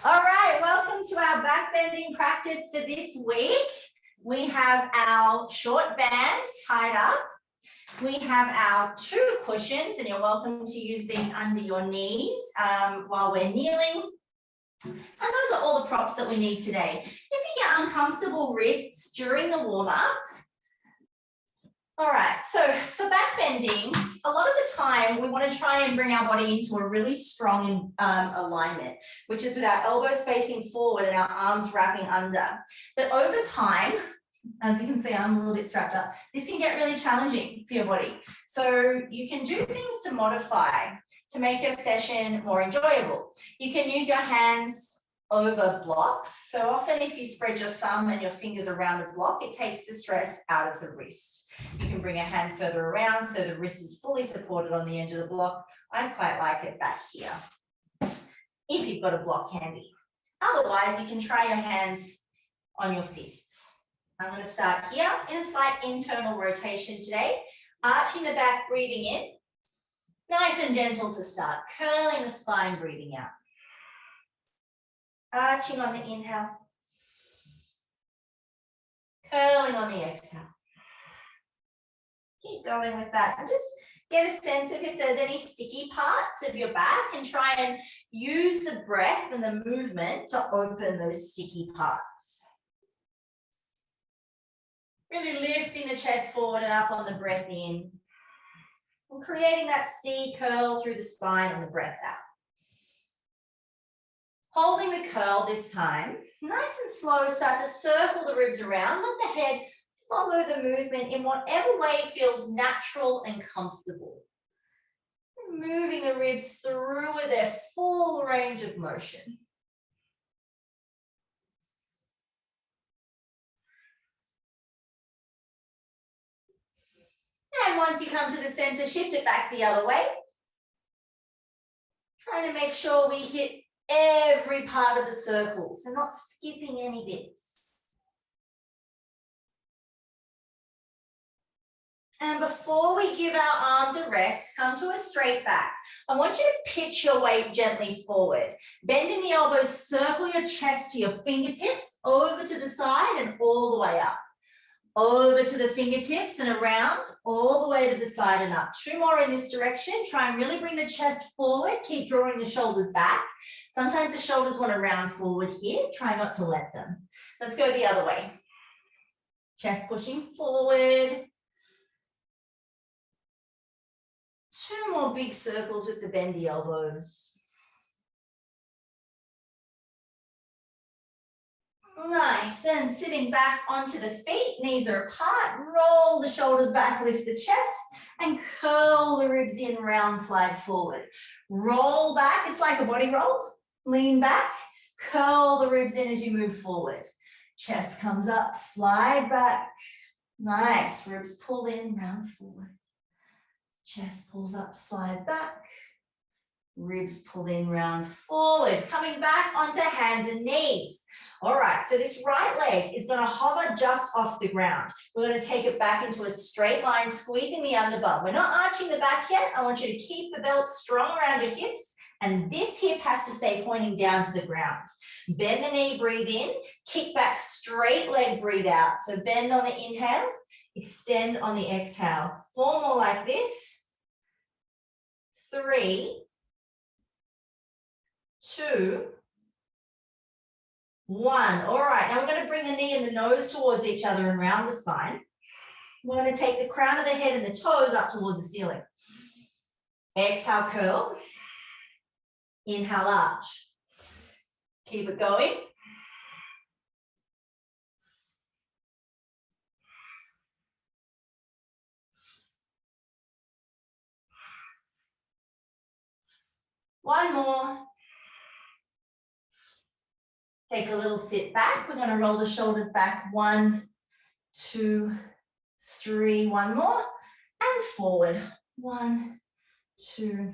All right, welcome to our back bending practice for this week. We have our short band tied up. We have our 2 cushions, and you're welcome to use these under your knees while we're kneeling. And those are all the props that we need today. If you get uncomfortable wrists during the warm-up, all right, so for back bending, a lot of the time we want to try and bring our body into a really strong alignment, which is with our elbows facing forward and our arms wrapping under. But over time, as you can see, I'm a little bit strapped up. This can get really challenging for your body. So you can do things to modify to make your session more enjoyable. You can use your hands over blocks. So often if you spread your thumb and your fingers around a block, it takes the stress out of the wrist. You can bring a hand further around so the wrist is fully supported on the edge of the block. I quite like it back here, if you've got a block handy. Otherwise, you can try your hands on your fists. I'm going to start here in a slight internal rotation today, arching the back, breathing in. Nice and gentle to start, curling the spine, breathing out. Arching on the inhale, curling on the exhale. Keep going with that and just get a sense of if there's any sticky parts of your back and try and use the breath and the movement to open those sticky parts. Really lifting the chest forward and up on the breath in and creating that C curl through the spine on the breath out. Holding the curl this time, nice and slow, start to circle the ribs around. Let the head follow the movement in whatever way feels natural and comfortable. Moving the ribs through with their full range of motion. And once you come to the center, shift it back the other way. Trying to make sure we hit every part of the circle, so not skipping any bits. And before we give our arms a rest, come to a straight back. I want you to pitch your weight gently forward. Bending the elbows, circle your chest to your fingertips, over to the side and all the way up. Over to the fingertips and around, all the way to the side and up. 2 more in this direction. Try and really bring the chest forward. Keep drawing the shoulders back. Sometimes the shoulders want to round forward here. Try not to let them. Let's go the other way. Chest pushing forward. 2 more big circles with the bendy elbows. Nice, then sitting back onto the feet, knees are apart, roll the shoulders back, lift the chest, and curl the ribs in, round slide forward. Roll back, it's like a body roll. Lean back, curl the ribs in as you move forward. Chest comes up, slide back. Nice, ribs pull in, round forward. Chest pulls up, slide back. Ribs pull in, round forward. Coming back onto hands and knees. All right, so this right leg is going to hover just off the ground. We're going to take it back into a straight line, squeezing the underbum. We're not arching the back yet. I want you to keep the belt strong around your hips, and this hip has to stay pointing down to the ground. Bend the knee, breathe in, kick back, straight leg, breathe out. So bend on the inhale, extend on the exhale. 4 more like this. 3, 2, 1. All right, now we're going to bring the knee and the nose towards each other and round the spine. We're going to take the crown of the head and the toes up towards the ceiling. Exhale, curl. Inhale, arch. Keep it going. One more. Take a little sit back. We're going to roll the shoulders back. 1, 2, 3. 1 more. And forward. 1, 2,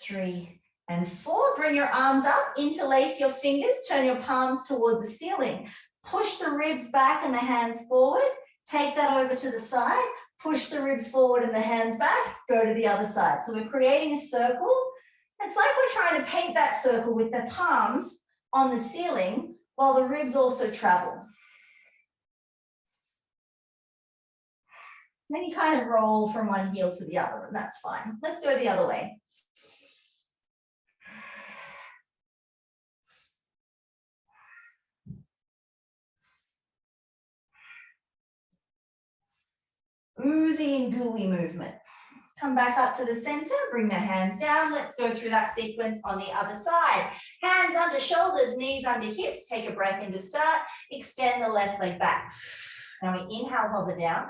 3, and 4. Bring your arms up. Interlace your fingers. Turn your palms towards the ceiling. Push the ribs back and the hands forward. Take that over to the side. Push the ribs forward and the hands back. Go to the other side. So we're creating a circle. It's like we're trying to paint that circle with the palms on the ceiling while the ribs also travel. Then you kind of roll from one heel to the other, and that's fine. Let's do it the other way. Oozy and gooey movement. Come back up to the center, bring the hands down. Let's go through that sequence on the other side. Hands under shoulders, knees under hips. Take a breath in to start. Extend the left leg back. Now we inhale, hover down,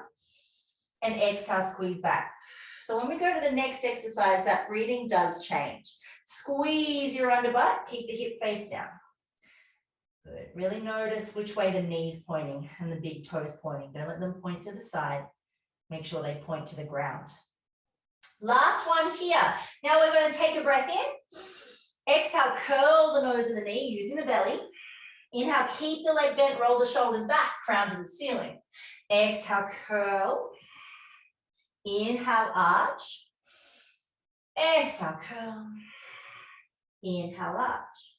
and exhale, squeeze back. So when we go to the next exercise, that breathing does change. Squeeze your underbutt, keep the hip face down. Good. Really notice which way the knees pointing and the big toes pointing. Don't let them point to the side. Make sure they point to the ground. Last one here. Now we're going to take a breath in. Exhale, curl the nose of the knee using the belly. Inhale, keep the leg bent, roll the shoulders back, crown to the ceiling. Exhale, curl. Inhale, arch. Exhale, curl. Inhale, arch.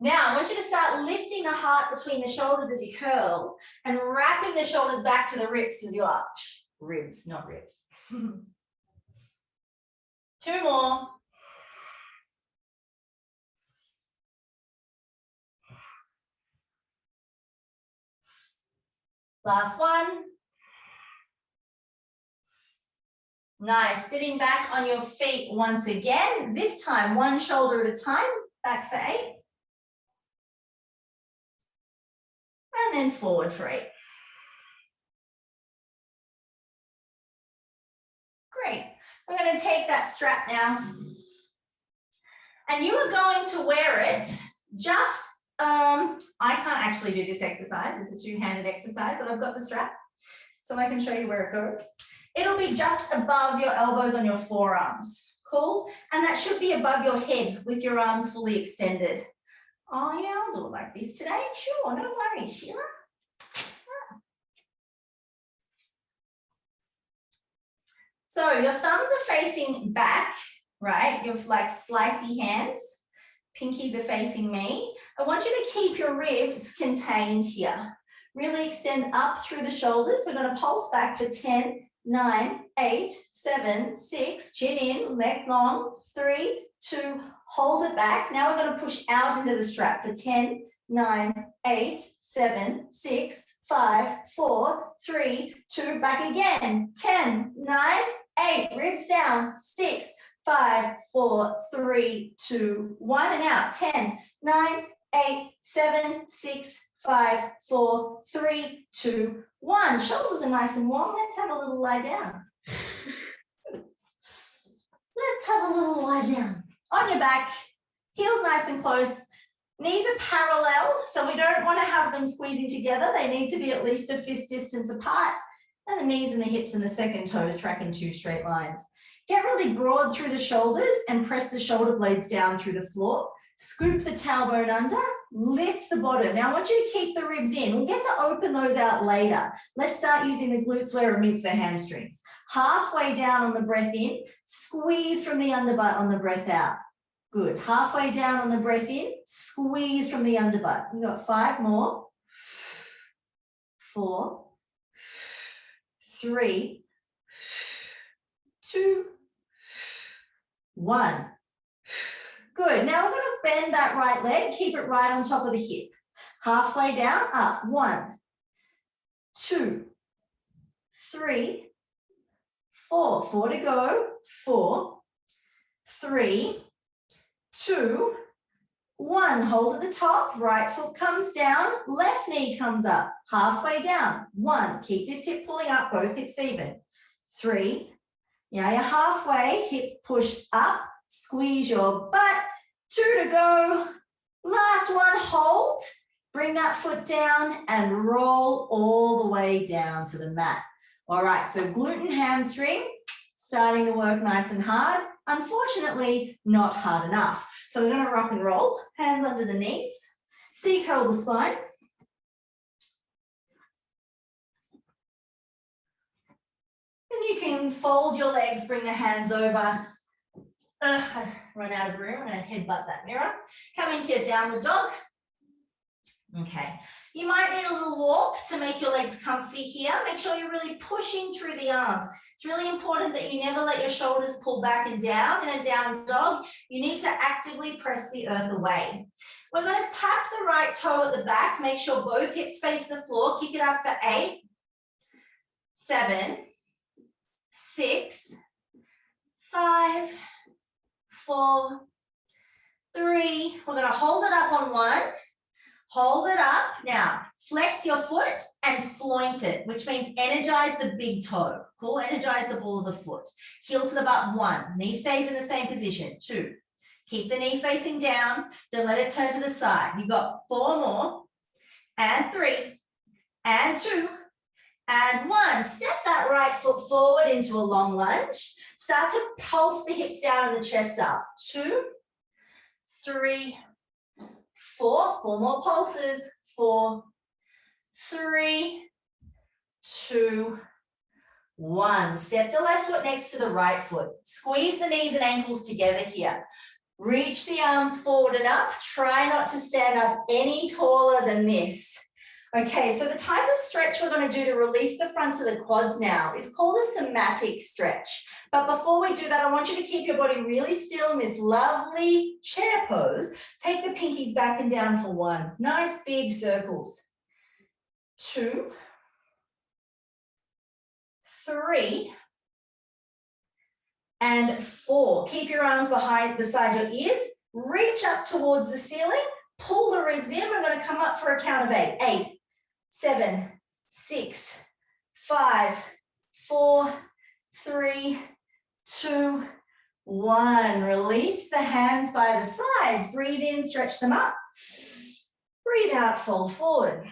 Now, I want you to start lifting the heart between the shoulders as you curl and wrapping the shoulders back to the ribs as you arch. Ribs, not ribs. Two more. Last one. Nice. Sitting back on your feet once again. This time, one shoulder at a time. Back for 8. And then forward for 8. Great. We're going to take that strap now. And you are going to wear it just, I can't actually do this exercise. It's a two-handed exercise, but I've got the strap. So I can show you where it goes. It'll be just above your elbows on your forearms. Cool? And that should be above your head with your arms fully extended. Oh yeah, I'll do it like this today. Sure, no worries, Sheila. So your thumbs are facing back, right? You've like slicey hands. Pinkies are facing me. I want you to keep your ribs contained here. Really extend up through the shoulders. We're going to pulse back for 10, 9, 8, 7, 6, chin in, leg long, 3, 2, hold it back. Now we're going to push out into the strap for 10, 9, 8, 7, 6, 5, 4, 3, 2, back again. 10, 9, 8, ribs down, 6, 5, 4, 3, 2, 1, and out. 10, 9, 8, 7, 6, 5, 4, 3, 2, 1. Shoulders are nice and warm. Let's have a little lie down. Let's have a little lie down. On your back, heels nice and close. Knees are parallel, so we don't want to have them squeezing together. They need to be at least a fist distance apart. And the knees and the hips and the second toes track in 2 straight lines. Get really broad through the shoulders and press the shoulder blades down through the floor. Scoop the tailbone under, lift the bottom. Now I want you to keep the ribs in. We'll get to open those out later. Let's start using the glutes where it meets the hamstrings. Halfway down on the breath in, squeeze from the underbutt on the breath out. Good. Halfway down on the breath in, squeeze from the underbutt. We've got 5 more. 4, 3, 2, 1. Good. Now we're going to bend that right leg. Keep it right on top of the hip. Halfway down, up. 1, 2, 3, 4. 4 to go. 4, 3, 2, 1. Hold at the top. Right foot comes down. Left knee comes up. Halfway down. 1. Keep this hip pulling up. Both hips even. 3. Now you're halfway. Hip push up. Squeeze your butt. 2 to go. Last one, hold. Bring that foot down and roll all the way down to the mat. All right, so glute and hamstring starting to work nice and hard. Unfortunately, not hard enough. So we're going to rock and roll. Hands under the knees. C-curl the spine. And you can fold your legs, bring the hands over. I run out of room. I'm going to headbutt that mirror. Come into your downward dog. Okay. You might need a little walk to make your legs comfy here. Make sure you're really pushing through the arms. It's really important that you never let your shoulders pull back and down. In a down dog, you need to actively press the earth away. We're going to tap the right toe at the back. Make sure both hips face the floor. Kick it up for 8, 7, 6, 5, 4, 3. We're going to hold it up on 1. Hold it up. Now, flex your foot and floint it, which means energize the big toe. Cool? Energize the ball of the foot. Heel to the butt, 1. Knee stays in the same position, 2. Keep the knee facing down. Don't let it turn to the side. You've got 4 more. And 3. And 2. And 1. Step that right foot forward into a long lunge. Start to pulse the hips down and the chest up. 2, 3, 4. 4 more pulses. 4, 3, 2, 1. Step the left foot next to the right foot. Squeeze the knees and ankles together here. Reach the arms forward and up. Try not to stand up any taller than this. Okay, so the type of stretch we're going to do to release the fronts of the quads now is called a somatic stretch. But before we do that, I want you to keep your body really still in this lovely chair pose. Take the pinkies back and down for 1. Nice big circles. 2, 3, and 4. Keep your arms beside your ears. Reach up towards the ceiling. Pull the ribs in. We're going to come up for a count of 8. 8, 7, 6, 5, 4, 3, 2, 1. Release the hands by the sides. Breathe in, stretch them up. Breathe out, fold forward.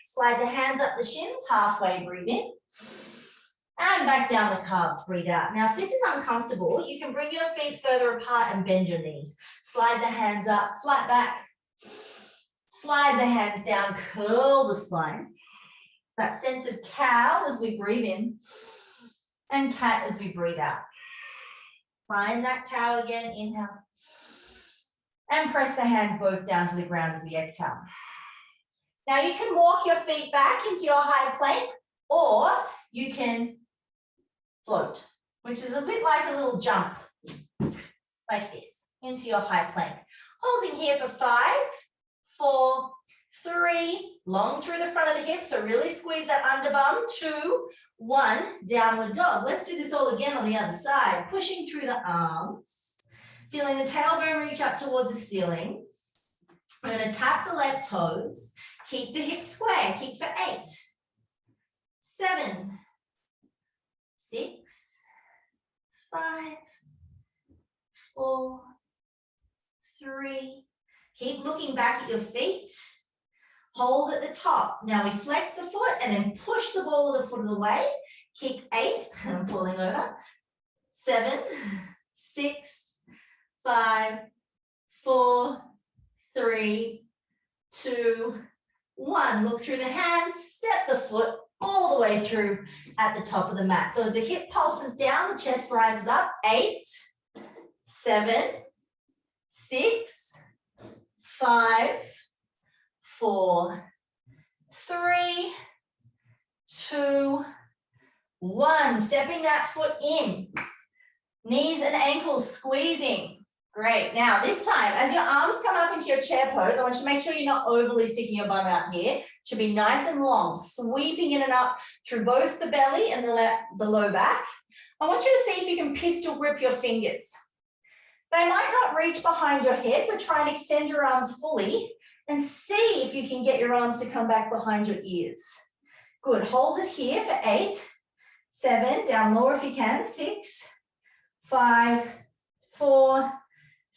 Slide the hands up the shins, halfway, breathe in. And back down the calves, breathe out. Now, if this is uncomfortable, you can bring your feet further apart and bend your knees. Slide the hands up, flat back. Slide the hands down, curl the spine. That sense of cow as we breathe in and cat as we breathe out. Find that cow again, inhale. And press the hands both down to the ground as we exhale. Now you can walk your feet back into your high plank, or you can float, which is a bit like a little jump, like this, into your high plank. Holding here for 5, 4, 3, long through the front of the hips, so really squeeze that underbum. 2, 1, downward dog. Let's do this all again on the other side. Pushing through the arms, feeling the tailbone reach up towards the ceiling. We're going to tap the left toes. Keep the hips square. Keep for 8, 7, 6, 5, 4, 3. Keep looking back at your feet. Hold at the top. Now we flex the foot and then push the ball of the foot of the way. Kick 8. I'm falling over. 7, 6, 5, 4, 3, 2, 1. Look through the hands. Step the foot all the way through at the top of the mat. So as the hip pulses down, the chest rises up. 8, 7, 6, 5, 4, 3, 2, 1. Stepping that foot in. Knees and ankles squeezing. Great. Now this time, as your arms come up into your chair pose, I want you to make sure you're not overly sticking your bum out here. It should be nice and long, sweeping in and up through both the belly and the low back. I want you to see if you can pistol grip your fingers. They might not reach behind your head, but try and extend your arms fully and see if you can get your arms to come back behind your ears. Good. Hold it here for 8, 7, down lower if you can, 6, 5, 4,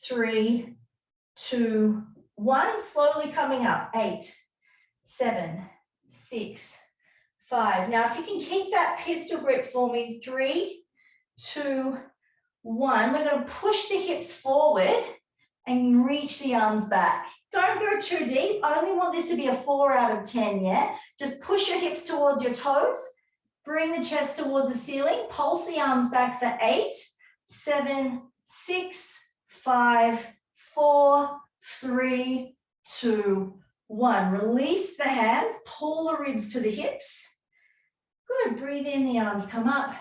3, 2, 1, and slowly coming up. 8, 7, 6, 5. Now, if you can keep that pistol grip for me, 3, 2, 1. We're going to push the hips forward and reach the arms back. Don't go too deep. I only want this to be a 4 out of 10, yeah? Just push your hips towards your toes. Bring the chest towards the ceiling. Pulse the arms back for 8, 7, 6, 5, 4, 3, 2, 1. Release the hands, pull the ribs to the hips. Good, breathe in, the arms come up.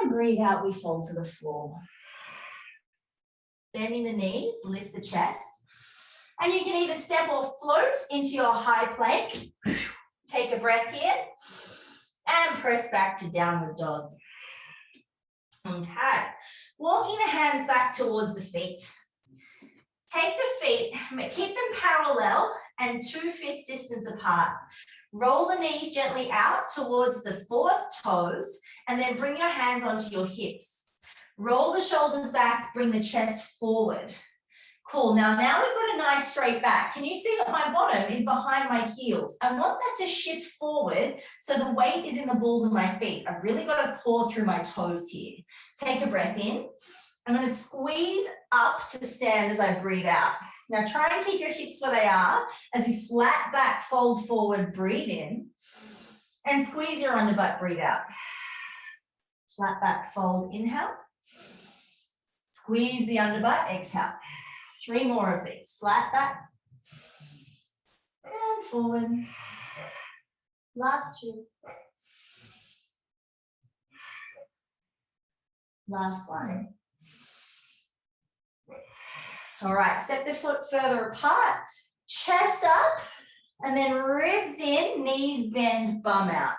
And breathe out, we fall to the floor. Bending the knees, lift the chest. And you can either step or float into your high plank. Take a breath here. And press back to downward dog. Okay. Walking the hands back towards the feet. Take the feet, keep them parallel and 2 fist distance apart. Roll the knees gently out towards the 4th toes and then bring your hands onto your hips. Roll the shoulders back, bring the chest forward. Cool, now we've got a nice straight back. Can you see that my bottom is behind my heels? I want that to shift forward so the weight is in the balls of my feet. I've really got to claw through my toes here. Take a breath in. I'm going to squeeze up to stand as I breathe out. Now try and keep your hips where they are as you flat back, fold forward, breathe in, and squeeze your underbutt, breathe out. Flat back, fold, inhale. Squeeze the underbutt, exhale. 3 more of these. Flat back and forward. Last 2. Last 1. All right, step the foot further apart, chest up, and then ribs in, knees bend, bum out.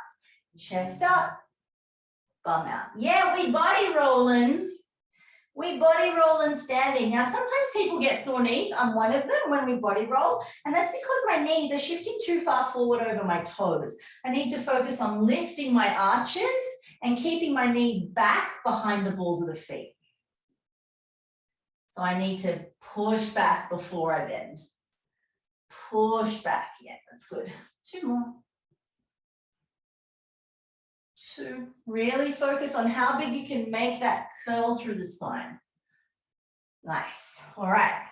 Chest up, bum out. Yeah, we body rolling. We body roll and standing. Now, sometimes people get sore knees. I'm one of them when we body roll, and that's because my knees are shifting too far forward over my toes. I need to focus on lifting my arches and keeping my knees back behind the balls of the feet. So I need to push back before I bend. Push back. Yeah, that's good. 2 more. 2. Really focus on how big you can make that curl through the spine. Nice. All right.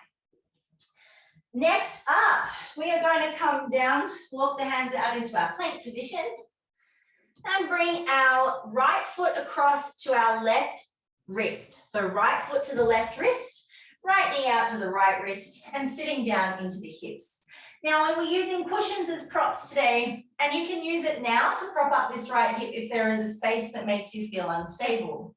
Next up, we are going to come down, walk the hands out into our plank position, and bring our right foot across to our left wrist. So right foot to the left wrist, right knee out to the right wrist, and sitting down into the hips. Now, when we're using cushions as props today, and you can use it now to prop up this right hip if there is a space that makes you feel unstable.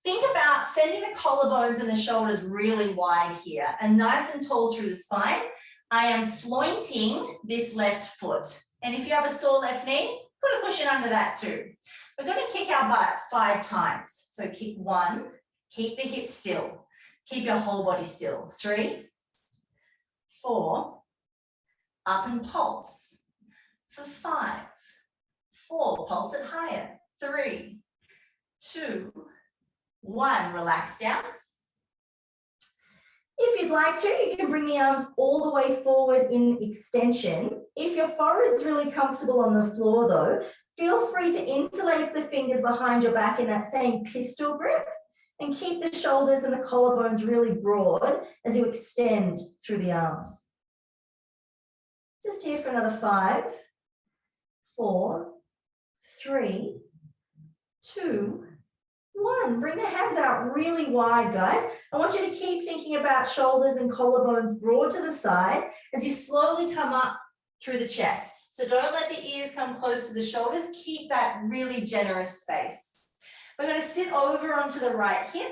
Think about sending the collarbones and the shoulders really wide here and nice and tall through the spine. I am flointing this left foot. And if you have a sore left knee, put a cushion under that too. We're going to kick our butt 5 times. So kick 1, keep the hips still. Keep your whole body still. 3, 4, up and pulse. For 5, 4, pulse it higher. 3, 2, 1, relax down. If you'd like to, you can bring the arms all the way forward in extension. If your forehead's really comfortable on the floor though, feel free to interlace the fingers behind your back in that same pistol grip and keep the shoulders and the collarbones really broad as you extend through the arms. Just here for another 5, 4, 3, 2, 1. Bring the hands out really wide, guys. I want you to keep thinking about shoulders and collarbones broad to the side as you slowly come up through the chest. So don't let the ears come close to the shoulders. Keep that really generous space. We're going to sit over onto the right hip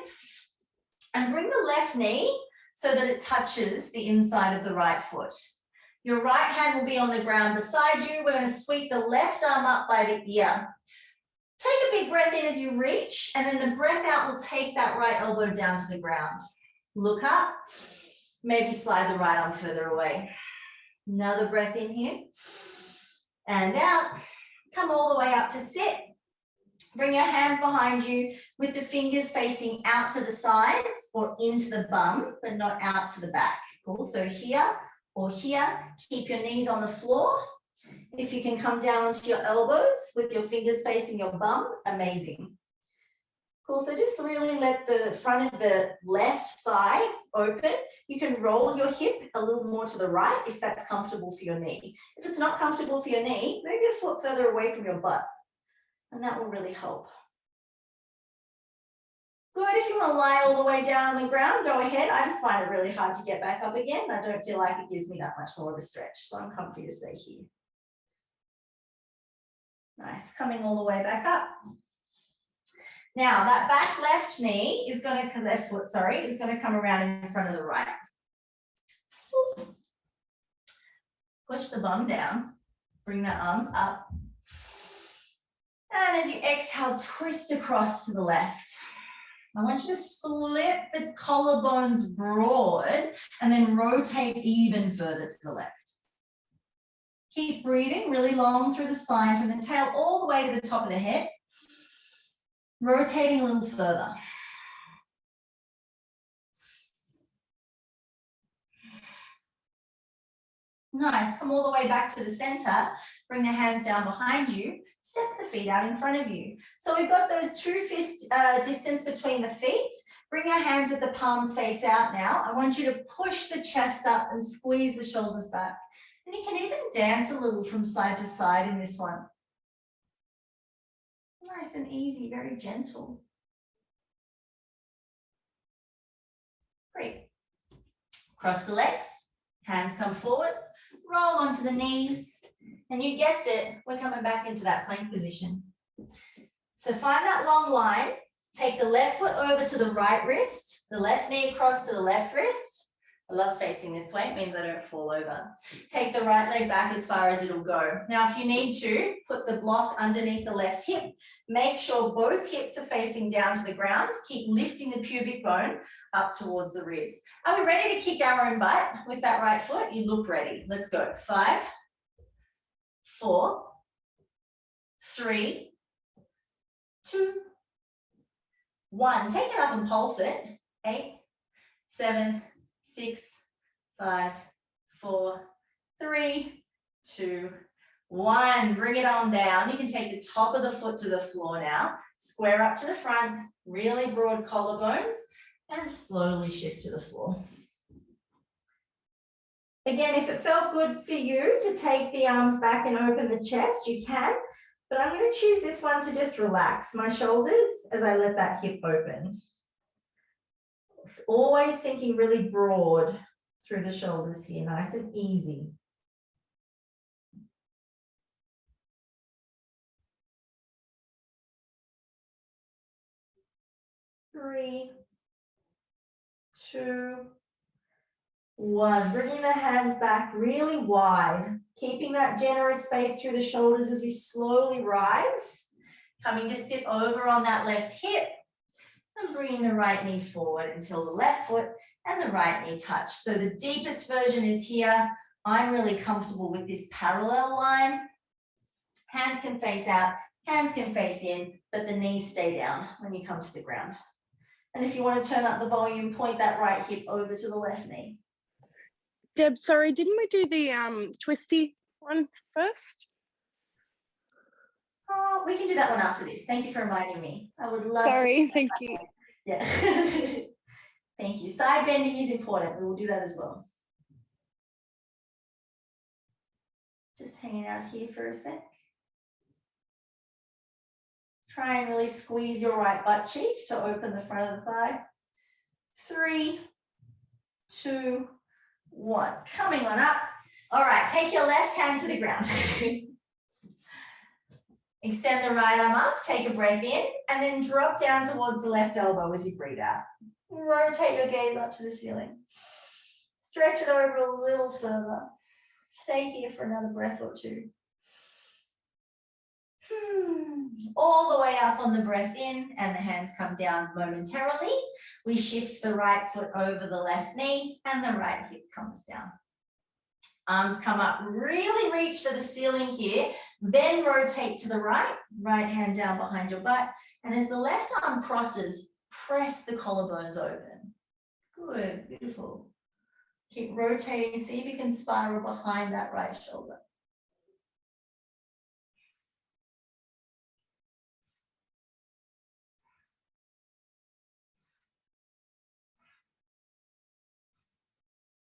and bring the left knee so that it touches the inside of the right foot. Your right hand will be on the ground beside you. We're going to sweep the left arm up by the ear. Take a big breath in as you reach, and then the breath out will take that right elbow down to the ground. Look up, maybe slide the right arm further away. Another breath in here, and out. Come all the way up to sit. Bring your hands behind you with the fingers facing out to the sides or into the bum, but not out to the back. Cool, so here or here, keep your knees on the floor. If you can come down onto your elbows with your fingers facing your bum, amazing. Cool, so just really let the front of the left thigh open. You can roll your hip a little more to the right if that's comfortable for your knee. If it's not comfortable for your knee, move your foot further away from your butt, and that will really help. Good, if you want to lie all the way down on the ground, go ahead. I just find it really hard to get back up again. I don't feel like it gives me that much more of a stretch, so I'm comfy to stay here. Nice, coming all the way back up. Now that back left knee is going to, left foot, sorry, is going to come around in front of the right. Push the bum down, bring the arms up. And as you exhale, twist across to the left. I want you to split the collarbones broad and then rotate even further to the left. Keep breathing really long through the spine from the tail all the way to the top of the head. Rotating a little further. Nice, come all the way back to the center. Bring the hands down behind you. Step the feet out in front of you. So we've got those 2 fist distance between the feet. Bring your hands with the palms face out now. I want you to push the chest up and squeeze the shoulders back. And you can even dance a little from side to side in this one. Nice and easy, very gentle. Great. Cross the legs, hands come forward, roll onto the knees. And you guessed it, we're coming back into that plank position. So find that long line, take the left foot over to the right wrist, the left knee across to the left wrist. I love facing this way, it means I don't fall over. Take the right leg back as far as it'll go. Now, if you need to, put the block underneath the left hip. Make sure both hips are facing down to the ground. Keep lifting the pubic bone up towards the ribs. Are we ready to kick our own butt with that right foot? You look ready. Let's go. 5, 4, 3, 2, 1. Take it up and pulse it. 8, 7, 6, 5, 4, 3, 2, 1. Bring it on down. You can take the top of the foot to the floor now. Square up to the front, really broad collarbones, and slowly shift to the floor. Again, if it felt good for you to take the arms back and open the chest, you can, but I'm going to choose this one to just relax my shoulders as I let that hip open. Always thinking really broad through the shoulders here, nice and easy. Three, 2, 1. Bringing the hands back really wide, keeping that generous space through the shoulders as we slowly rise. Coming to sit over on that left hip and bringing the right knee forward until the left foot and the right knee touch. So the deepest version is here. I'm really comfortable with this parallel line. Hands can face out, hands can face in, but the knees stay down when you come to the ground. And if you want to turn up the volume, point that right hip over to the left knee. Deb, sorry, didn't we do the twisty one first? Oh, we can do that one after this. Thank you for reminding me. I would love to. Sorry, thank you. Yeah. Thank you. Side bending is important. We will do that as well. Just hanging out here for a sec. Try and really squeeze your right butt cheek to open the front of the thigh. 3, 2, 1. Coming on up. All right, take your left hand to the ground. Extend the right arm up, take a breath in, and then drop down towards the left elbow as you breathe out. Rotate your gaze up to the ceiling. Stretch it over a little further. Stay here for another breath or 2. All the way up on the breath in, and the hands come down momentarily. We shift the right foot over the left knee, and the right hip comes down. Arms come up, really reach for the ceiling here, then rotate to the right, right hand down behind your butt, and as the left arm crosses, press the collarbones open. Good, beautiful. Keep rotating, see if you can spiral behind that right shoulder.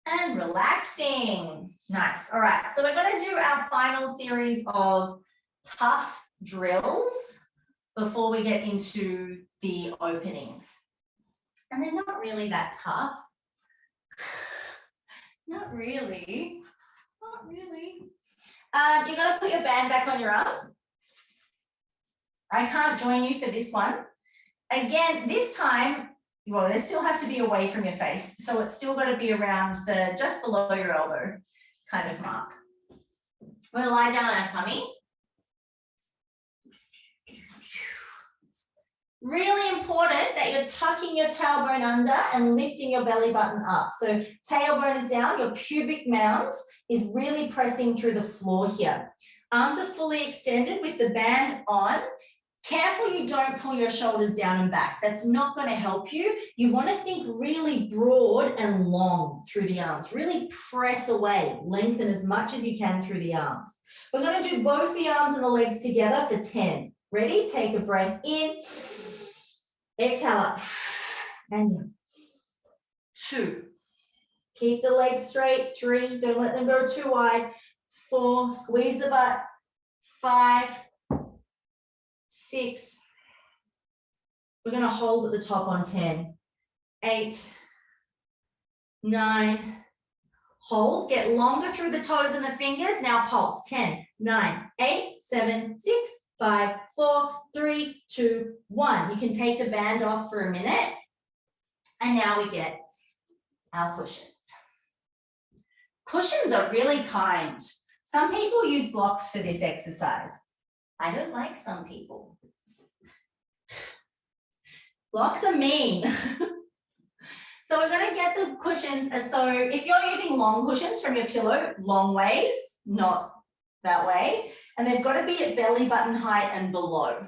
And relaxing. Nice. All right. So we're going to do our final series of tough drills before we get into the openings. And they're not really that tough. Not really. Not really. You're going to put your band back on your arms. I can't join you for this one. Again, this time, well, they still have to be away from your face. So it's still got to be around the just below your elbow kind of mark. We're going to lie down on our tummy. Really important that you're tucking your tailbone under and lifting your belly button up. So tailbone is down, your pubic mound is really pressing through the floor here. Arms are fully extended with the band on. Careful you don't pull your shoulders down and back. That's not going to help you. You want to think really broad and long through the arms. Really press away, lengthen as much as you can through the arms. We're going to do both the arms and the legs together for 10. Ready? Take a breath in. Exhale up. And down. 2. Keep the legs straight. 3. Don't let them go too wide. 4. Squeeze the butt. 5. 6. We're going to hold at the top on 10. 8. 9. Hold. Get longer through the toes and the fingers. Now pulse. 10, 9, 8, 7, 6, 5, 4, 3, 2, 1. You can take the band off for a minute. And now we get our cushions. Cushions are really kind. Some people use blocks for this exercise. I don't like some people. Blocks are mean. So we're going to get the cushions. So if you're using long cushions from your pillow, long ways, not that way. And they've got to be at belly button height and below.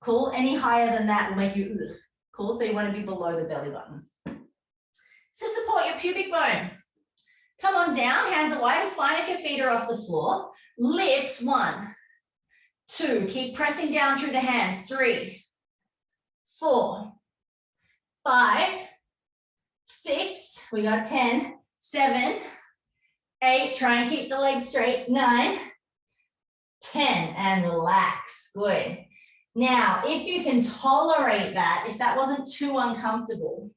Cool. Any higher than that will make you ugh. Cool. So you want to be below the belly button. It's to support your pubic bone. Come on down. Hands are wide. It's fine if your feet are off the floor. Lift. 1, 2. Keep pressing down through the hands. 3, 4, 5, 6. We got 10, 7, 8. Try and keep the legs straight. 9, 10, and relax. Good. Now, if you can tolerate that, if that wasn't too uncomfortable,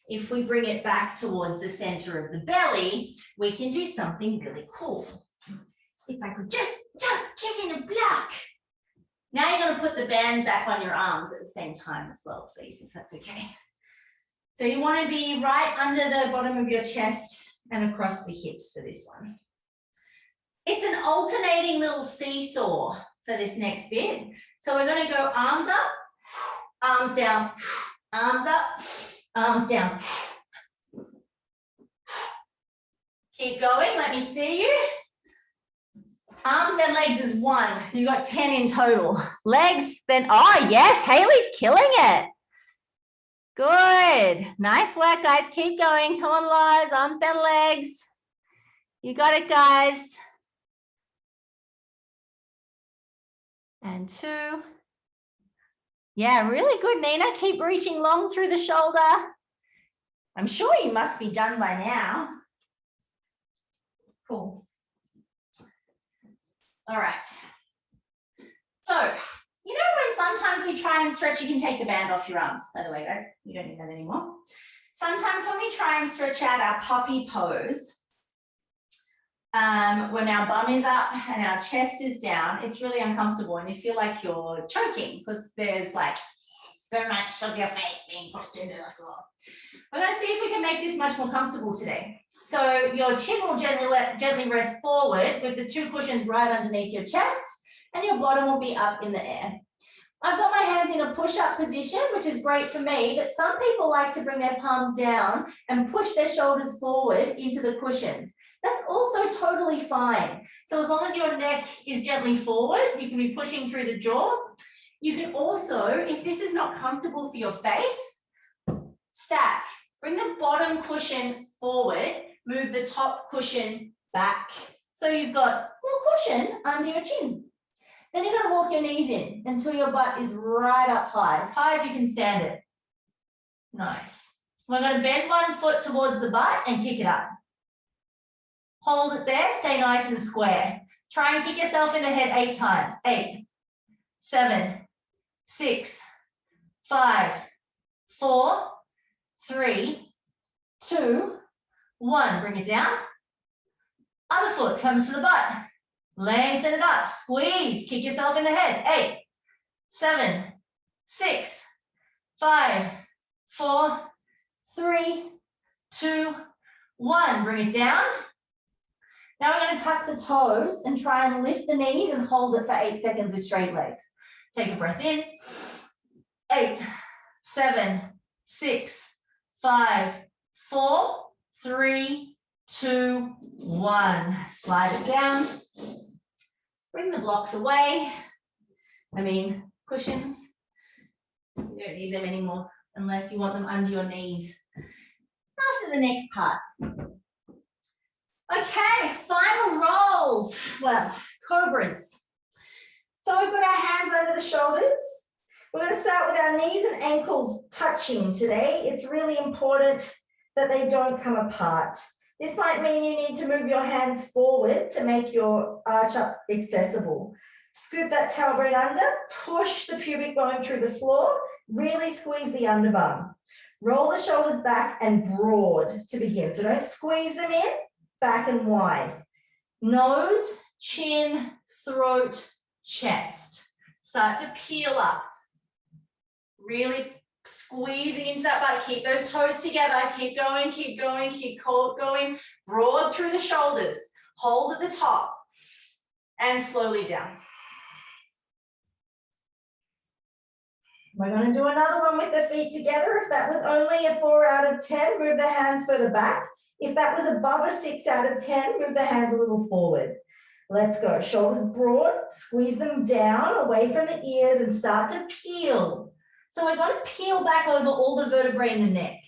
if we bring it back towards the center of the belly, we can do something really cool. If I could just jump, kick in a block. Now you're going to put the band back on your arms at the same time as well, please, if that's okay. So you want to be right under the bottom of your chest and across the hips for this one. It's an alternating little seesaw for this next bit. So we're going to go arms up, arms down, arms up, arms down. Keep going. Let me see you. Arms and legs is 1. You got 10 in total. Legs, then, oh yes, Haley's killing it. Good. Nice work, guys. Keep going. Come on, Lars. Arms and legs. You got it, guys. And 2. Yeah, really good, Nina. Keep reaching long through the shoulder. I'm sure you must be done by now. Cool. All right. So, you know when sometimes we try and stretch, you can take the band off your arms, by the way, guys. You don't need that anymore. Sometimes when we try and stretch out our puppy pose, when our bum is up and our chest is down, it's really uncomfortable and you feel like you're choking because there's like so much of your face being pushed into the floor. We're going to see if we can make this much more comfortable today. So your chin will gently rest forward with the 2 cushions right underneath your chest and your bottom will be up in the air. I've got my hands in a push-up position, which is great for me, but some people like to bring their palms down and push their shoulders forward into the cushions. That's also totally fine. So as long as your neck is gently forward, you can be pushing through the jaw. You can also, if this is not comfortable for your face, stack. Bring the bottom cushion forward, move the top cushion back. So you've got more cushion under your chin. Then you're going to walk your knees in until your butt is right up high as you can stand it. Nice. We're going to bend one foot towards the butt and kick it up. Hold it there, stay nice and square. Try and kick yourself in the head 8 times. 8, 7, 6, 5, 4, 3, 2, 1. Bring it down. Other foot comes to the butt. Lengthen it up. Squeeze. Kick yourself in the head. 8, 7, 6, 5, 4, 3, 2, 1. Bring it down. Now we're going to tuck the toes and try and lift the knees and hold it for 8 seconds with straight legs. Take a breath in. 8, 7, 6, 5, 4, 3, 2, 1. Slide it down. Bring the blocks away. Cushions. You don't need them anymore unless you want them under your knees. After the next part. Okay, spinal rolls. Well, cobras. So we've got our hands over the shoulders. We're going to start with our knees and ankles touching today. It's really important that they don't come apart. This might mean you need to move your hands forward to make your arch up accessible. Scoop that tailbone under, push the pubic bone through the floor, really squeeze the underbum. Roll the shoulders back and broad to begin. So don't squeeze them in, back and wide. Nose, chin, throat, chest. Start to peel up. Really squeezing into that butt. Keep those toes together. Keep going, keep going, keep going. Broad through the shoulders. Hold at the top and slowly down. We're going to do another one with the feet together. If that was only a 4 out of 10, move the hands further back. If that was above a 6 out of 10, move the hands a little forward. Let's go. Shoulders broad, squeeze them down away from the ears and start to peel. So we're going to peel back over all the vertebrae in the neck.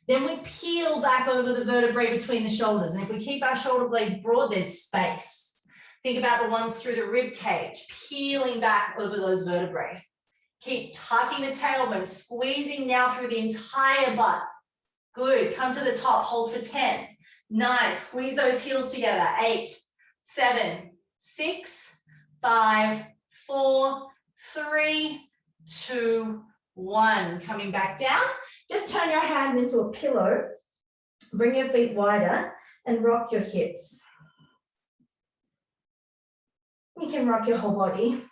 Then we peel back over the vertebrae between the shoulders. And if we keep our shoulder blades broad, there's space. Think about the ones through the rib cage, peeling back over those vertebrae. Keep tucking the tailbone, squeezing now through the entire butt. Good. Come to the top. Hold for 10, 9. Squeeze those heels together. 8, 7, 6, 5, 4, 3, 2, 1. Coming back down. Just turn your hands into a pillow. Bring your feet wider and rock your hips. You can rock your whole body.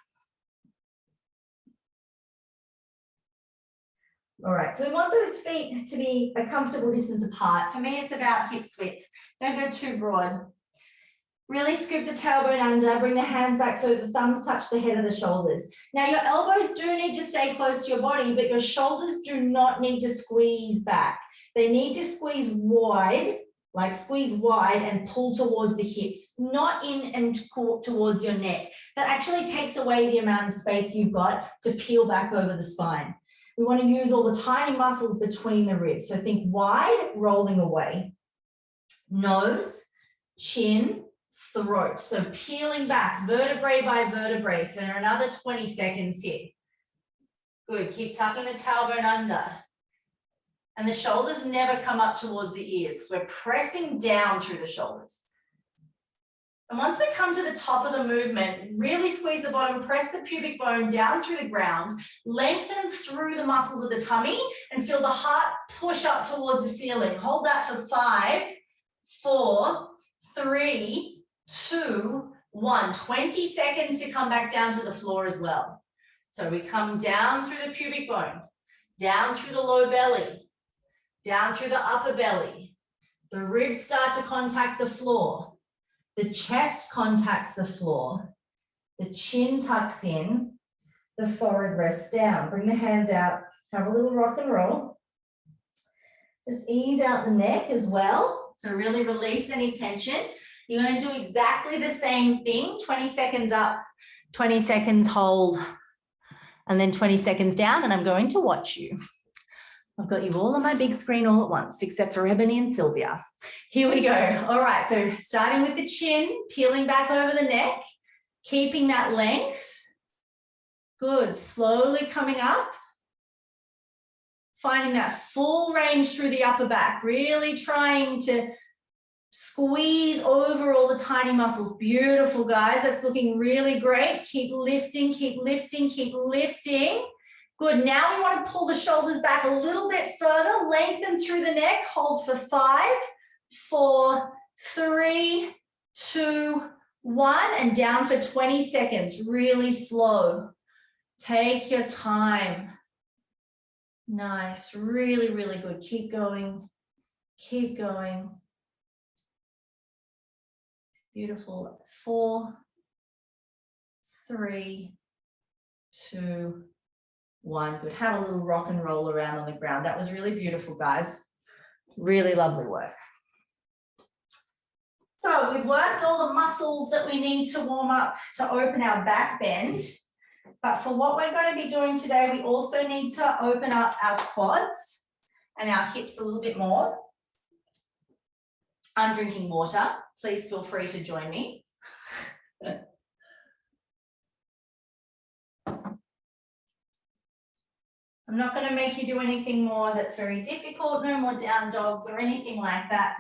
All right, so we want those feet to be a comfortable distance apart. For me, it's about hips width. Don't go too broad. Really scoop the tailbone under, bring the hands back so the thumbs touch the head of the shoulders. Now, your elbows do need to stay close to your body, but your shoulders do not need to squeeze back. They need to squeeze wide, like squeeze wide and pull towards the hips, not in and towards your neck. That actually takes away the amount of space you've got to peel back over the spine. We want to use all the tiny muscles between the ribs. So think wide, rolling away. Nose, chin, throat. So peeling back vertebrae by vertebrae for another 20 seconds here. Good. Keep tucking the tailbone under. And the shoulders never come up towards the ears. We're pressing down through the shoulders. And once we come to the top of the movement, really squeeze the bottom, press the pubic bone down through the ground, lengthen through the muscles of the tummy and feel the heart push up towards the ceiling. Hold that for 5, 4, 3, 2, 1. 20 seconds to come back down to the floor as well. So we come down through the pubic bone, down through the low belly, down through the upper belly. The ribs start to contact the floor. The chest contacts the floor. The chin tucks in. The forehead rests down. Bring the hands out. Have a little rock and roll. Just ease out the neck as well. So really release any tension. You're going to do exactly the same thing. 20 seconds up, 20 seconds hold, and then 20 seconds down, and I'm going to watch you. I've got you all on my big screen all at once, except for Ebony and Sylvia. Here we go. All right, so starting with the chin, peeling back over the neck, keeping that length. Good, slowly coming up. Finding that full range through the upper back, really trying to squeeze over all the tiny muscles. Beautiful, guys. That's looking really great. Keep lifting, keep lifting, keep lifting. Good. Now we want to pull the shoulders back a little bit further, lengthen through the neck, hold for 5, 4, 3, 2, 1, and down for 20 seconds, really slow. Take your time. Nice, really, really good. Keep going, keep going. Beautiful. 4, 3, 2, 1. Good. Have a little rock and roll around on the ground. That was really beautiful, guys. Really lovely work. So we've worked all the muscles that we need to warm up to open our back bend. But for what we're going to be doing today, we also need to open up our quads and our hips a little bit more. I'm drinking water. Please feel free to join me. I'm not going to make you do anything more that's very difficult, no more down dogs or anything like that.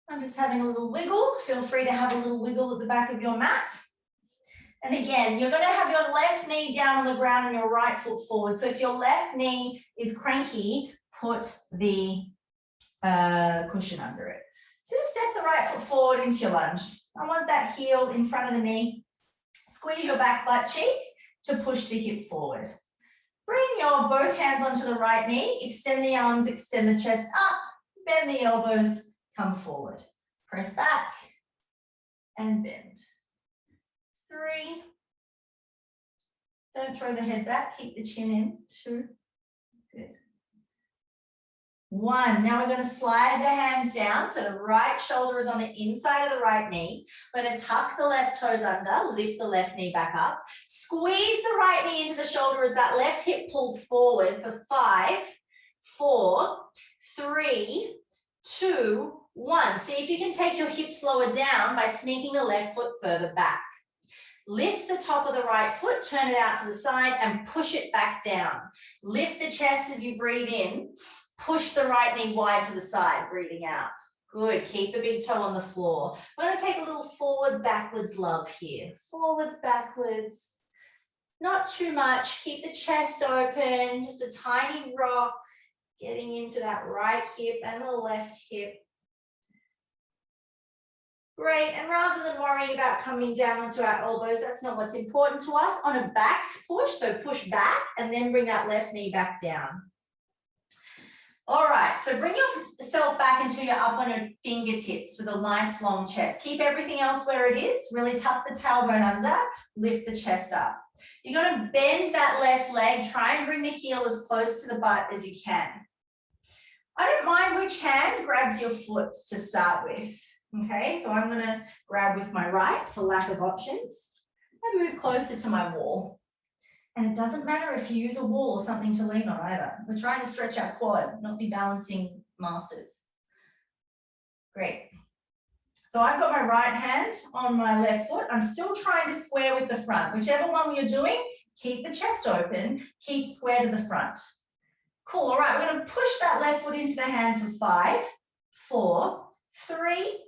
I'm just having a little wiggle. Feel free to have a little wiggle at the back of your mat. And again, you're going to have your left knee down on the ground and your right foot forward. So if your left knee is cranky, put the cushion under it. So just step the right foot forward into your lunge. I want that heel in front of the knee. Squeeze your back butt cheek to push the hip forward. Bring your both hands onto the right knee. Extend the arms, extend the chest up. Bend the elbows, come forward. Press back and bend. 3. Don't throw the head back, keep the chin in. 2. Good. 1. Now we're going to slide the hands down. So the right shoulder is on the inside of the right knee. We're going to tuck the left toes under, lift the left knee back up. Squeeze the right knee into the shoulder as that left hip pulls forward for 5, 4, 3, 2, 1. See if you can take your hips lower down by sneaking the left foot further back. Lift the top of the right foot, turn it out to the side and push it back down. Lift the chest as you breathe in. Push the right knee wide to the side, breathing out. Good. Keep the big toe on the floor. We're going to take a little forwards, backwards love here. Forwards, backwards. Not too much. Keep the chest open. Just a tiny rock. Getting into that right hip and the left hip. Great, and rather than worrying about coming down onto our elbows, that's not what's important to us. On a back push, so push back and then bring that left knee back down. All right, so bring yourself back until you're up on your fingertips with a nice long chest. Keep everything else where it is. Really tuck the tailbone under, lift the chest up. You're going to bend that left leg, try and bring the heel as close to the butt as you can. I don't mind which hand grabs your foot to start with. Okay, so I'm going to grab with my right for lack of options and move closer to my wall. And it doesn't matter if you use a wall or something to lean on either. We're trying to stretch our quad, not be balancing masters. Great. So I've got my right hand on my left foot. I'm still trying to square with the front. Whichever one you're doing, keep the chest open, keep square to the front. Cool, all right, we're going to push that left foot into the hand for 5, 4, 3,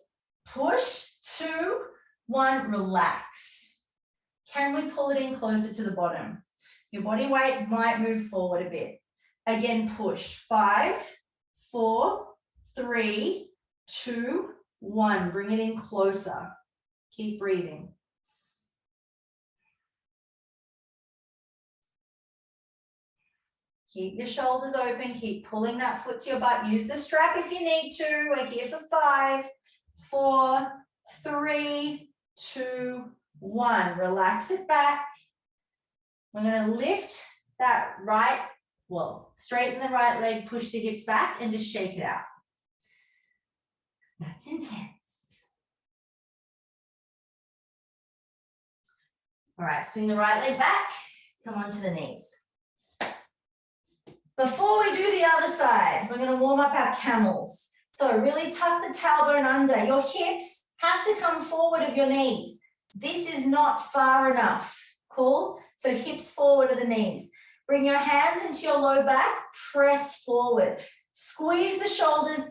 push, 2, 1, relax. Can we pull it in closer to the bottom? Your body weight might move forward a bit. Again, push. 5, 4, 3, 2, 1. Bring it in closer. Keep breathing. Keep your shoulders open. Keep pulling that foot to your butt. Use the strap if you need to. We're here for 5, 4, 3, 2, 1. Relax it back. We're going to lift that right, straighten the right leg, push the hips back and just shake it out. That's intense. All right, swing the right leg back, come onto the knees. Before we do the other side, we're going to warm up our camels. So really tuck the tailbone under. Your hips have to come forward of your knees. This is not far enough. Cool? So hips forward of the knees. Bring your hands into your low back, press forward. Squeeze the shoulders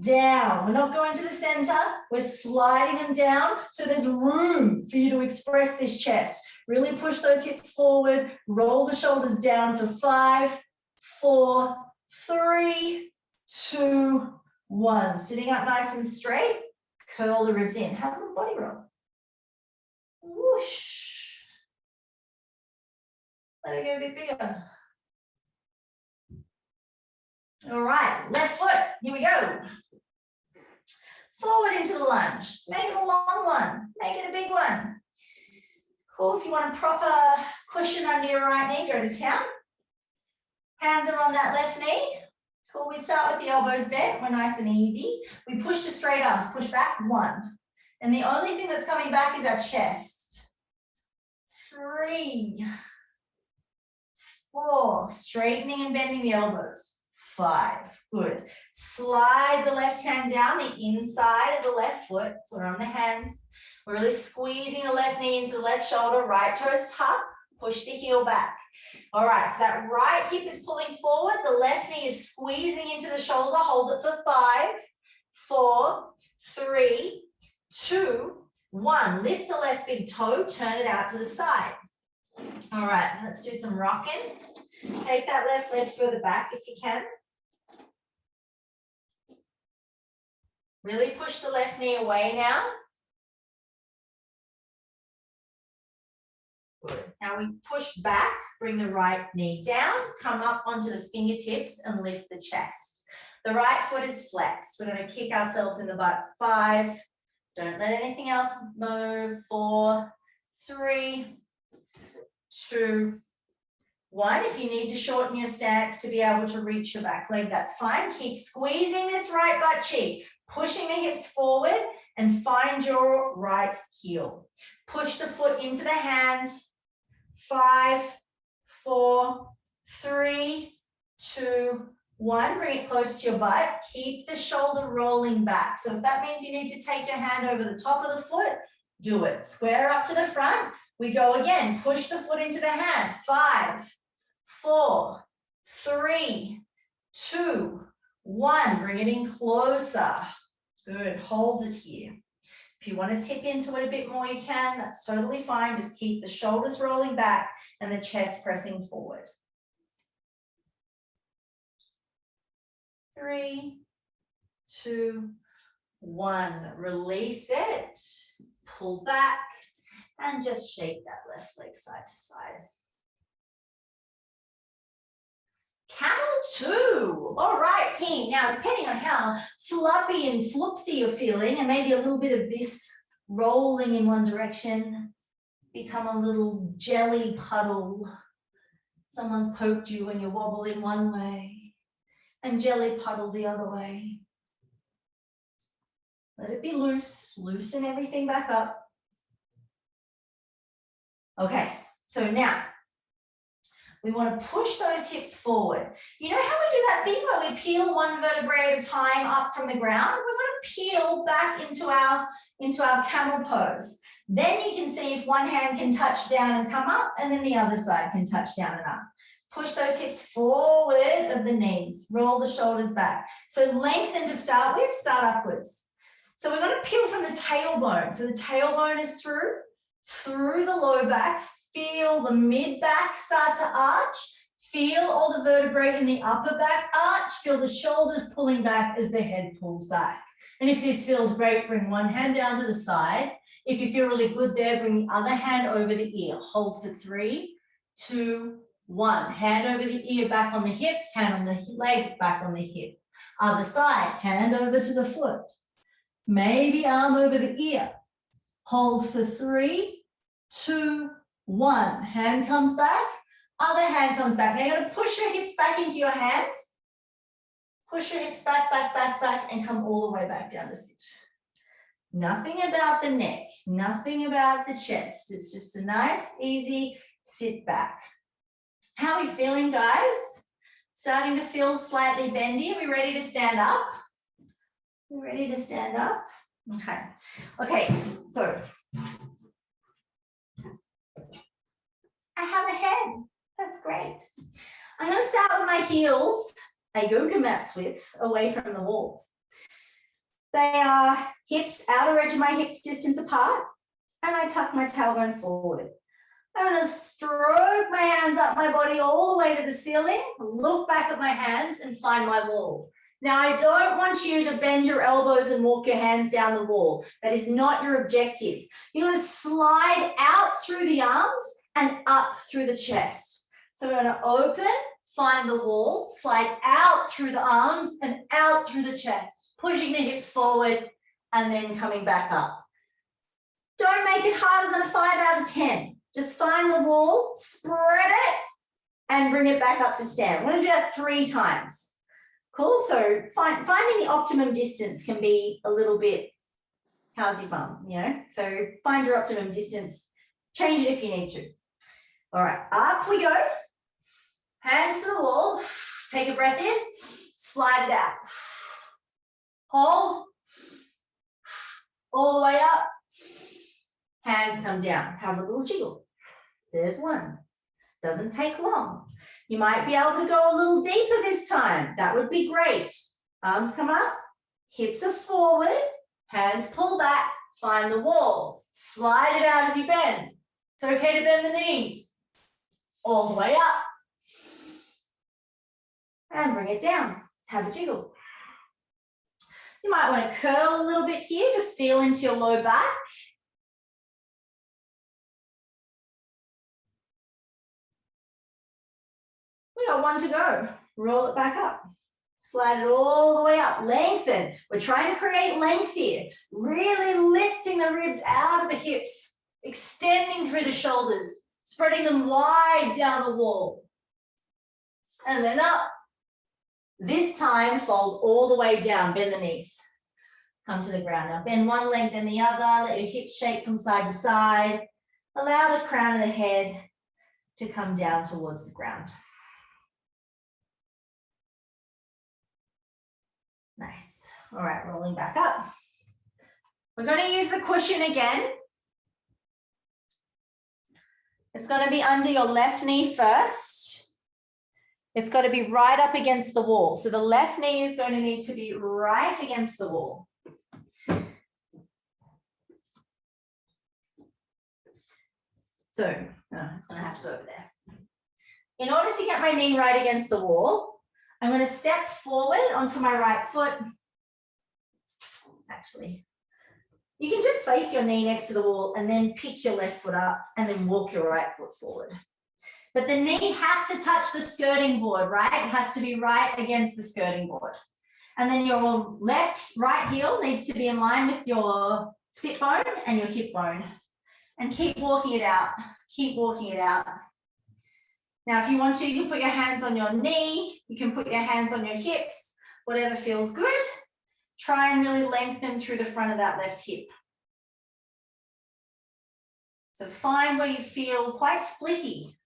down. We're not going to the center. We're sliding them down so there's room for you to express this chest. Really push those hips forward. Roll the shoulders down for 5, 4, 3, 2, 1. Sitting up nice and straight. Curl the ribs in. Have a little body roll. Whoosh. Let it get a bit bigger. All right, left foot. Here we go. Forward into the lunge. Make it a long one. Make it a big one. Cool. If you want a proper cushion under your right knee, go to town. Hands are on that left knee. Cool. We start with the elbows bent. We're nice and easy. We push to straight arms. Push back. 1. And the only thing that's coming back is our chest. 3, 4. Straightening and bending the elbows. 5. Good. Slide the left hand down the inside of the left foot. So we're on the hands. We're really squeezing the left knee into the left shoulder. Right toes tuck. Push the heel back. All right. So that right hip is pulling forward. The left knee is squeezing into the shoulder. Hold it for 5, 4, 3, 2, 1. Lift the left big toe. Turn it out to the side. All right. Let's do some rocking. Take that left leg further back if you can. Really push the left knee away now. Good. Now we push back, bring the right knee down, come up onto the fingertips and lift the chest. The right foot is flexed. We're going to kick ourselves in the butt. 5. Don't let anything else move. 4, 3, 2, 1. If you need to shorten your stance to be able to reach your back leg, that's fine. Keep squeezing this right butt cheek. Pushing the hips forward and find your right heel. Push the foot into the hands. 5, 4, 3, 2, 1. Bring it close to your butt. Keep the shoulder rolling back. So if that means you need to take your hand over the top of the foot, do it. Square up to the front. We go again. Push the foot into the hand. 5, 4, 3, 2, 1. Bring it in closer. Good. Hold it here. If you want to tip into it a bit more, you can. That's totally fine. Just keep the shoulders rolling back and the chest pressing forward. 3, 2, 1. Release it. Pull back and just shake that left leg side to side. Camel 2. All right, team. Now, depending on how floppy and flopsy you're feeling, and maybe a little bit of this rolling in one direction, become a little jelly puddle. Someone's poked you and you're wobbling one way, and jelly puddle the other way. Let it be loose. Loosen everything back up. Okay, so now, we want to push those hips forward. You know how we do that thing where we peel one vertebrae at a time up from the ground? We want to peel back into our camel pose. Then you can see if one hand can touch down and come up, and then the other side can touch down and up. Push those hips forward of the knees. Roll the shoulders back. So lengthen to start with, start upwards. So we're going to peel from the tailbone. So the tailbone is through the low back. Feel the mid back start to arch. Feel all the vertebrae in the upper back arch. Feel the shoulders pulling back as the head pulls back. And if this feels great, bring one hand down to the side. If you feel really good there, bring the other hand over the ear. Hold for 3, 2, 1. Hand over the ear, back on the hip. Hand on the leg, back on the hip. Other side, hand over to the foot. Maybe arm over the ear. Hold for 3, 2, 1. Hand comes back, other hand comes back. Now you're going to push your hips back into your hands. Push your hips back, back, back, back, and come all the way back down to sit. Nothing about the neck, nothing about the chest. It's just a nice, easy sit back. How are we feeling, guys? Starting to feel slightly bendy. Are we ready to stand up? We're ready to stand up? Okay. Okay, so I have a head. That's great. I'm going to start with my heels, a yoga mat's width away from the wall. They are hips, outer edge of my hips distance apart, and I tuck my tailbone forward. I'm going to stroke my hands up my body all the way to the ceiling, look back at my hands and find my wall. Now, I don't want you to bend your elbows and walk your hands down the wall. That is not your objective. You're going to slide out through the arms and up through the chest. So we're going to open, find the wall, slide out through the arms and out through the chest, pushing the hips forward and then coming back up. Don't make it harder than a 5 out of 10. Just find the wall, spread it, and bring it back up to stand. We're going to do that 3 times. Cool. So finding the optimum distance can be a little bit how's fun, you know? So find your optimum distance, change it if you need to. All right, up we go. Hands to the wall. Take a breath in, slide it out. Hold. All the way up. Hands come down. Have a little jiggle. There's one. Doesn't take long. You might be able to go a little deeper this time. That would be great. Arms come up, hips are forward, hands pull back, find the wall. Slide it out as you bend. It's okay to bend the knees. All the way up. And bring it down. Have a jiggle. You might want to curl a little bit here. Just feel into your low back. We got 1 to go. Roll it back up. Slide it all the way up. Lengthen. We're trying to create length here. Really lifting the ribs out of the hips. Extending through the shoulders. Spreading them wide down the wall. And then up. This time, fold all the way down. Bend the knees. Come to the ground. Now bend one leg, then the other. Let your hips shake from side to side. Allow the crown of the head to come down towards the ground. Nice. All right, rolling back up. We're going to use the cushion again. It's going to be under your left knee first. It's got to be right up against the wall. So the left knee is going to need to be right against the wall. So it's going to have to go over there. In order to get my knee right against the wall, I'm going to step forward onto my right foot. Actually, you can just place your knee next to the wall and then pick your left foot up and then walk your right foot forward. But the knee has to touch the skirting board, right? It has to be right against the skirting board. And then your right heel needs to be in line with your sit bone and your hip bone. And keep walking it out. Keep walking it out. Now, if you want to, you can put your hands on your knee. You can put your hands on your hips, whatever feels good. Try and really lengthen through the front of that left hip. So find where you feel quite splitty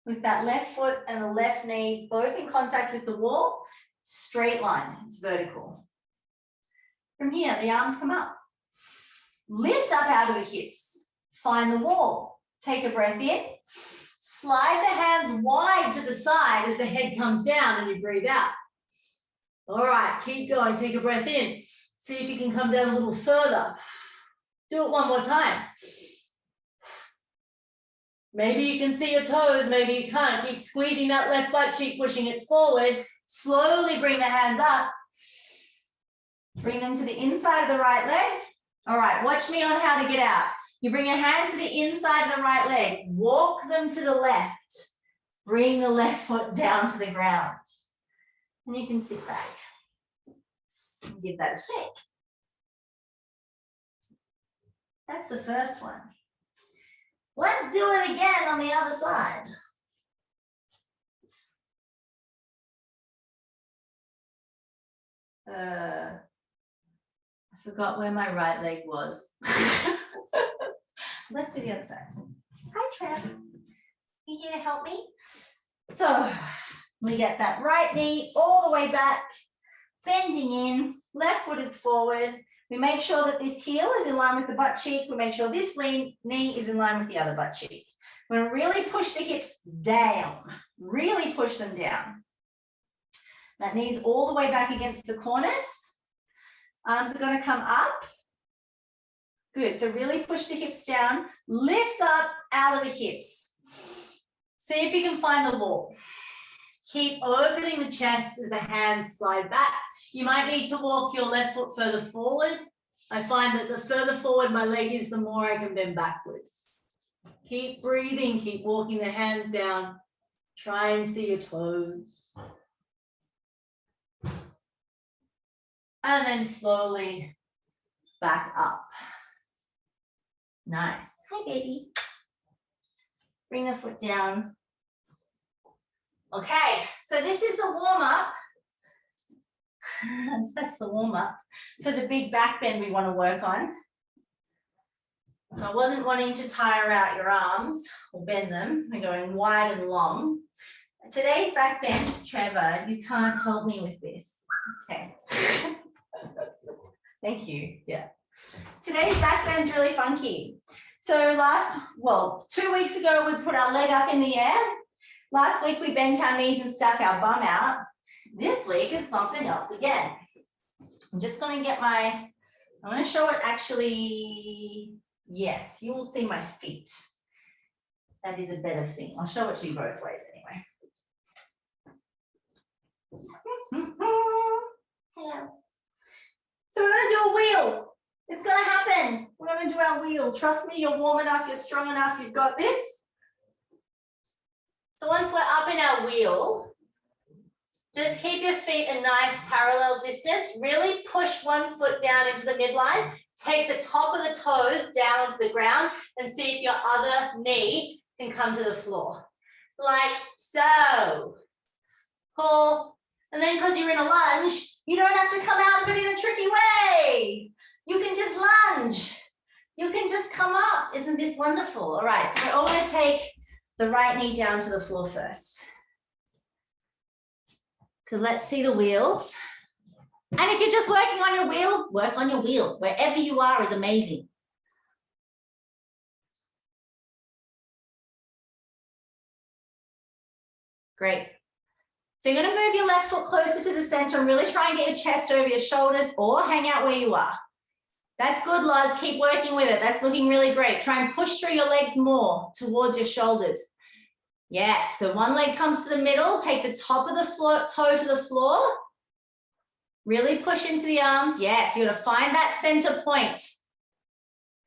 with that left foot and the left knee, both in contact with the wall. Straight line, it's vertical. From here, the arms come up. Lift up out of the hips. Find the wall. Take a breath in. Slide the hands wide to the side as the head comes down and you breathe out. All right, keep going. Take a breath in. See if you can come down a little further. Do it one more time. Maybe you can see your toes, maybe you can't. Keep squeezing that left butt cheek, pushing it forward. Slowly bring the hands up. Bring them to the inside of the right leg. All right, watch me on how to get out. You bring your hands to the inside of the right leg. Walk them to the left. Bring the left foot down to the ground. And you can sit back. And give that a shake. That's the first one. Let's do it again on the other side. I forgot where my right leg was. Let's do the other side. Hi, Trev. You here to help me? So we get that right knee all the way back, bending in, left foot is forward. We make sure that this heel is in line with the butt cheek. We make sure this knee is in line with the other butt cheek. We're going to really push the hips down, really push them down. That knee's all the way back against the corners. Arms are going to come up. Good, so really push the hips down, lift up out of the hips. See if you can find the wall. Keep opening the chest as the hands slide back. You might need to walk your left foot further forward. I find that the further forward my leg is, the more I can bend backwards. Keep breathing, keep walking the hands down. Try and see your toes. And then slowly back up. Nice. Hi, baby. Bring the foot down. Okay, so this is the warm-up. That's the warm-up for the big back bend we want to work on. So I wasn't wanting to tire out your arms or bend them. We're going wide and long. Today's back bend, Trevor, you can't help me with this. Okay. Thank you. Yeah. Today's back bend's really funky. So 2 weeks ago, we put our leg up in the air. Last week, we bent our knees and stuck our bum out. This week is something else again. I'm just going to get I'm going to show it actually. Yes, you will see my feet. That is a better thing. I'll show it to you both ways anyway. Hello. So we're going to do a wheel. It's going to happen. We're going to do our wheel. Trust me, you're warm enough, you're strong enough, you've got this. So once we're up in our wheel, just keep your feet a nice parallel distance. Really push one foot down into the midline. Take the top of the toes down onto the ground and see if your other knee can come to the floor. Like so. Pull. And then because you're in a lunge, you don't have to come out of it in a tricky way. You can just lunge. You can just come up. Isn't this wonderful? All right, so we're all going to take the right knee down to the floor first. So let's see the wheels. And if you're just working on your wheel, work on your wheel. Wherever you are is amazing. Great. So you're going to move your left foot closer to the center and really try and get your chest over your shoulders or hang out where you are. That's good, Loz. Keep working with it. That's looking really great. Try and push through your legs more towards your shoulders. Yes, so one leg comes to the middle. Take the top of the toe to the floor. Really push into the arms. Yes, you're going to find that center point.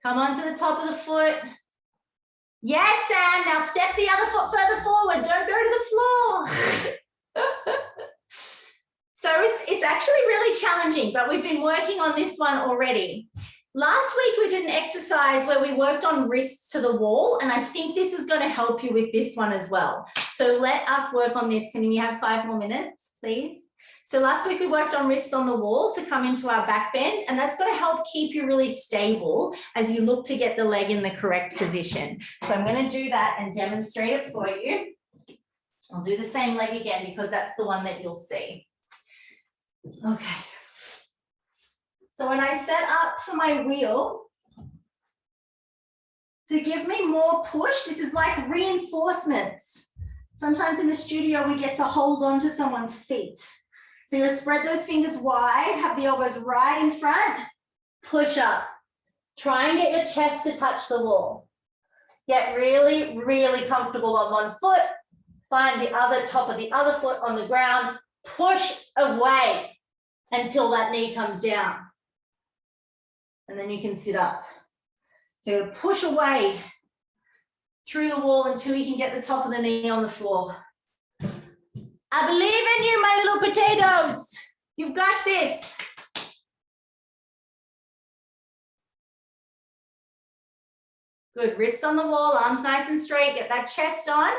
Come onto the top of the foot. Yes, Sam. Now step the other foot further forward. Don't go to the floor. So it's actually really challenging, but we've been working on this one already. Last week, we did an exercise where we worked on wrists to the wall, and I think this is going to help you with this one as well. So let us work on this. Can we have 5 more minutes, please? So last week, we worked on wrists on the wall to come into our back bend, and that's going to help keep you really stable as you look to get the leg in the correct position. So I'm going to do that and demonstrate it for you. I'll do the same leg again because that's the one that you'll see. Okay. So when I set up for my wheel, to give me more push, this is like reinforcements. Sometimes in the studio, we get to hold on to someone's feet. So you're going to spread those fingers wide, have the elbows right in front, push up. Try and get your chest to touch the wall. Get really, really comfortable on one foot. Find the other top of the other foot on the ground. Push away until that knee comes down. And then you can sit up. So push away through the wall until you can get the top of the knee on the floor. I believe in you, my little potatoes. You've got this. Good, wrists on the wall, arms nice and straight. Get that chest on.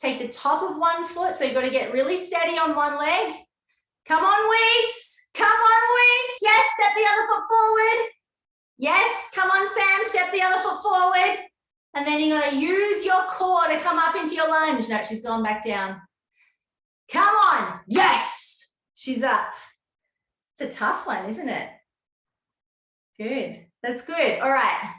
Take the top of one foot. So you've got to get really steady on one leg. Come on, Weeds. Come on, Weeds. Yes, step the other foot forward. Yes, come on, Sam, step the other foot forward. And then you're going to use your core to come up into your lunge. No, she's gone back down. Come on. Yes, she's up. It's a tough one, isn't it? Good. That's good. All right.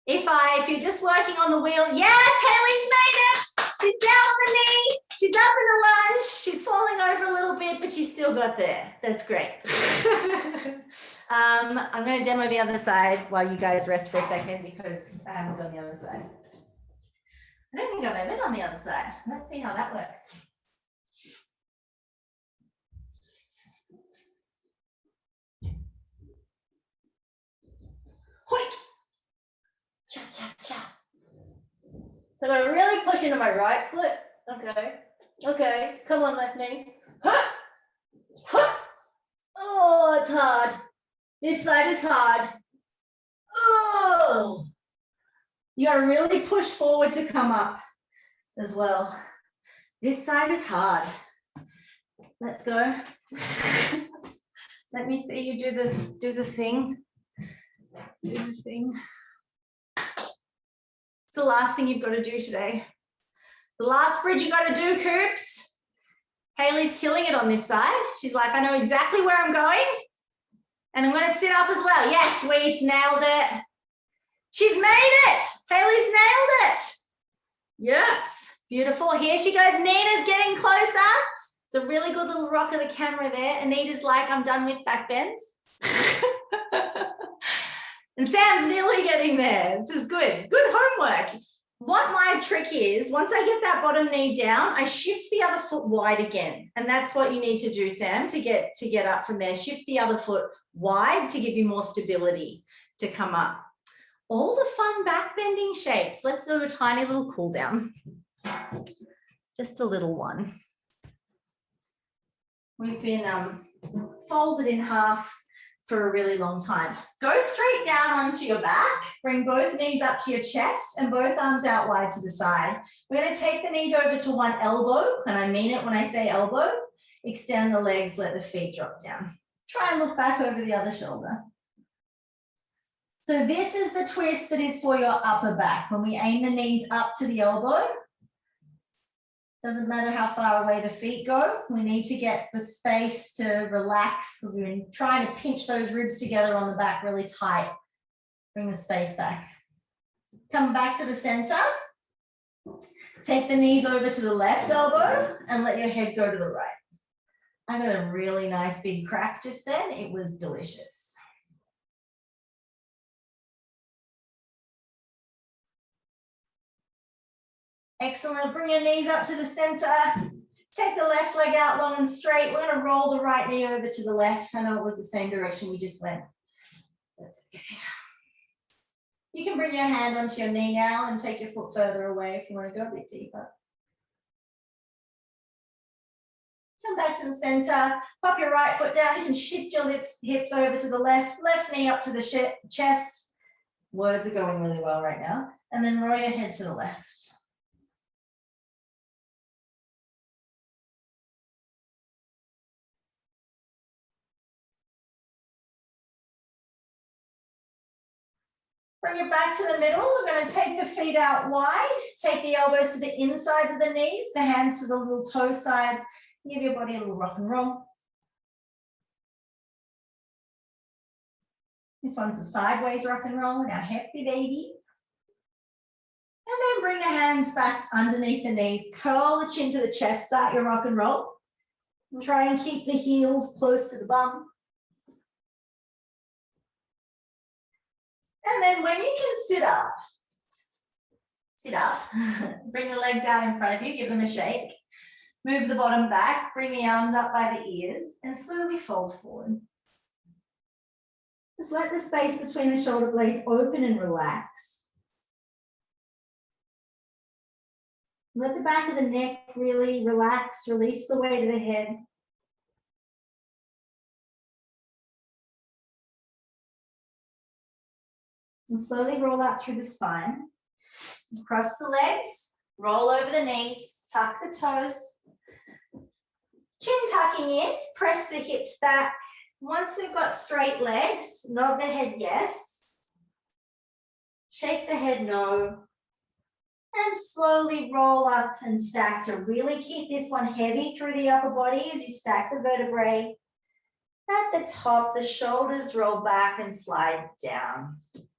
If you're just working on the wheel, yes, Haley's made it. She's down on the knee. She's up in the lunge. She's falling over a little bit. bit, but you still got there. That's great. I'm going to demo the other side while you guys rest for a second because I haven't done the other side. I don't think I've ever done the other side. Let's see how that works. Hoik! Cha, cha, cha. So I'm going to really push into my right foot. Okay. Okay. Come on, left knee. Huh! Huh! Oh, it's hard. This side is hard. Oh! You got to really push forward to come up as well. This side is hard. Let's go. Let me see you do the thing. Do the thing. It's the last thing you've got to do today. The last bridge you got to do, Coops. Hayley's killing it on this side. She's like, I know exactly where I'm going. And I'm going to sit up as well. Yes, sweet, nailed it. She's made it. Hayley's nailed it. Yes, beautiful. Here she goes. Nina's getting closer. It's a really good little rock of the camera there. Anita's like, I'm done with backbends. And Sam's nearly getting there. This is good. Good homework. What my trick is, once I get that bottom knee down, I shift the other foot wide again. And that's what you need to do, Sam, to get up from there. Shift the other foot wide to give you more stability to come up. All the fun back bending shapes. Let's do a tiny little cool down. Just a little one. We've been folded in half for a really long time. Go straight down onto your back. Bring both knees up to your chest and both arms out wide to the side. We're going to take the knees over to one elbow, and I mean it when I say elbow. Extend the legs, let the feet drop down. Try and look back over the other shoulder. So this is the twist that is for your upper back. When we aim the knees up to the elbow, doesn't matter how far away the feet go, we need to get the space to relax because we've been trying to pinch those ribs together on the back really tight. Bring the space back. Come back to the center. Take the knees over to the left elbow and let your head go to the right. I got a really nice big crack just then. It was delicious. Excellent. Bring your knees up to the center. Take the left leg out long and straight. We're going to roll the right knee over to the left. I know it was the same direction we just went. That's okay. You can bring your hand onto your knee now and take your foot further away if you want to go a bit deeper. Come back to the center. Pop your right foot down. You can shift your hips over to the left. Left knee up to the chest. Words are going really well right now. And then roll your head to the left. Bring it back to the middle. We're going to take the feet out wide. Take the elbows to the insides of the knees, the hands to the little toe sides. Give your body a little rock and roll. This one's the sideways rock and roll, our hefty baby. And then bring the hands back underneath the knees. Curl the chin to the chest. Start your rock and roll. And try and keep the heels close to the bum. And then when you can sit up, bring the legs out in front of you, give them a shake, move the bottom back, bring the arms up by the ears and slowly fold forward. Just let the space between the shoulder blades open and relax. Let the back of the neck really relax, release the weight of the head. And slowly roll out through the spine. Cross the legs, roll over the knees, tuck the toes. Chin tucking in, press the hips back. Once we've got straight legs, nod the head yes. Shake the head no. And slowly roll up and stack. So really keep this one heavy through the upper body as you stack the vertebrae. At the top, the shoulders roll back and slide down.